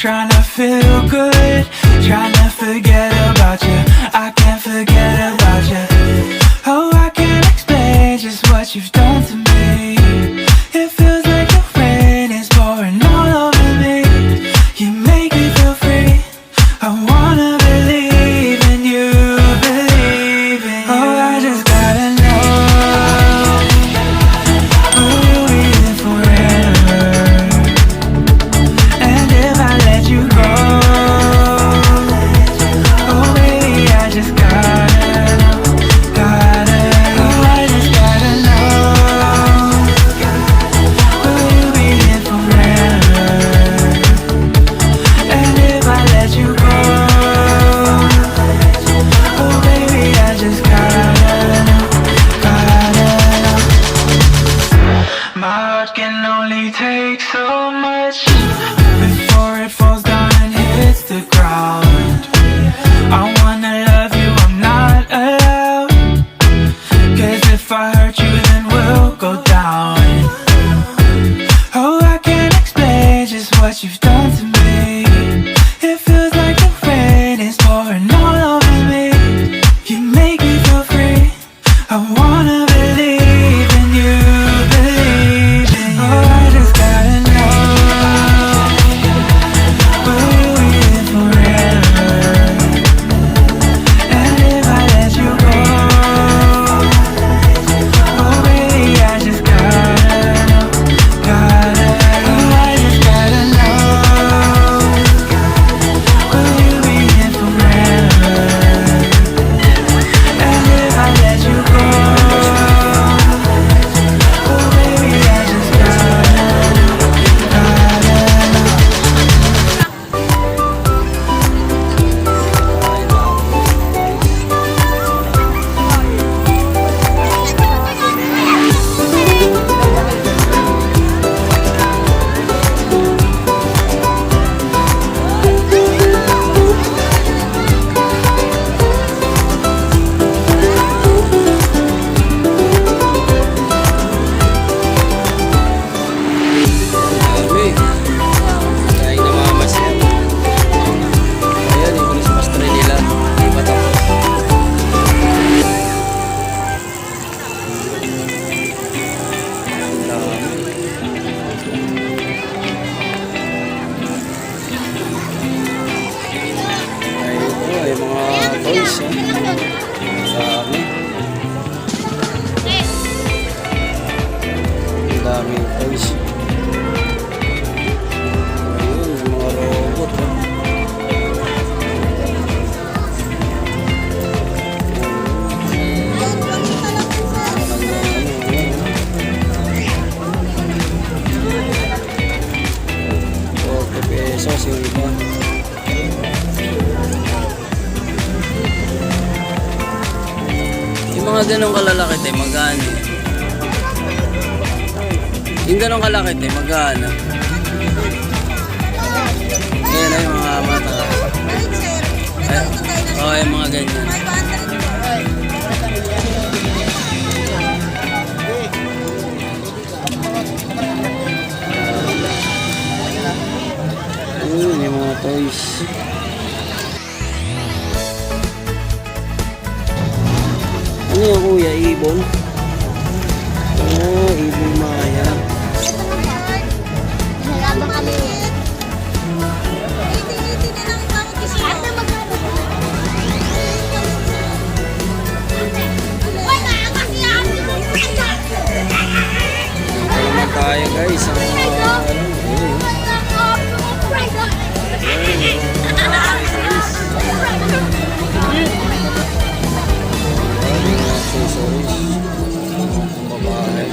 trying to feel good, trying to forget about you. I can't forget about you. Oh, I can't explain just what you've done to me. It feels like the rain is pouring all over me. You make me feel free. I wanna believe in you, believe in you. Oh, I just gotta know, will you be there forever? And if I let you go, oh baby, I just gotta know, oh I just gotta know, will you be here forever? And if I let you go, oh baby, I just gotta know. My heart can only take so much before it falls down and hits the ground. I wanna love you, I'm not allowed, 'cause if I hurt you then we'll go down. Oh, I can't explain just what you've done to me. It feels like the rain is pouring all over me. You make me feel free. I wanna believe in you, believe in you. Oh, I just gotta know, will you be here forever? And if I let you go, oh baby, I just gotta know, oh I just gotta know, will you be here forever? And if I let you go, oh baby, I just gotta know. Dami. Kain na mga masyan. Ayan, yung Christmas tree nila. Hindi pa tapos. Ang dami. Ay, ito ay mga toys. Dami. Ang daming toys. Ayun, yung mga robot. Okay, pesos yung iba. Yung mga ganong kalalaki tayo, magkano? Yung ganong kalaki tayo, magkano? Ayan na yung mga mata. Oo, yung mga ganyan. Yung mga toys. Ano yung kuya? Ibon? Oo, ibon maya. Nalabang kami. Iti-iti na lang ikaw. At na magkano. Wala, kasi amin mo. Ito naman tayo guys. Ang mga accessories. Ang babae.